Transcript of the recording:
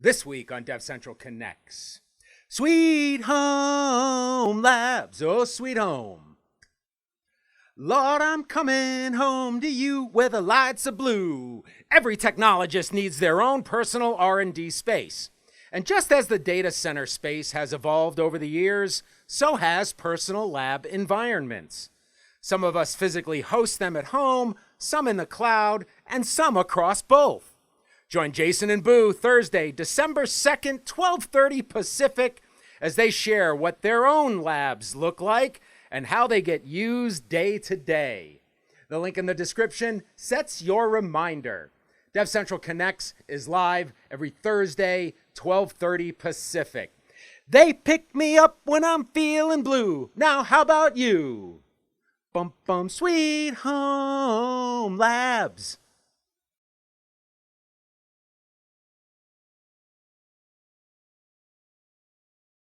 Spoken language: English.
This week on DevCentral Connects, Sweet Home Labs, oh sweet home. Lord, I'm coming home to you where the lights are blue. Every technologist needs their own personal R&D space. And just as the data center space has evolved over the years, so has personal lab environments. Some of us physically host them at home, some in the cloud, and some across both. Join Jason and Boo Thursday, December 2nd, 12:30 Pacific, as they share what their own labs look like and how they get used day to day. The link in the description sets your reminder. DevCentral Connects is live every Thursday, 12:30 Pacific. They pick me up when I'm feeling blue. Now how about you? Bum bum, Sweet Home Labs.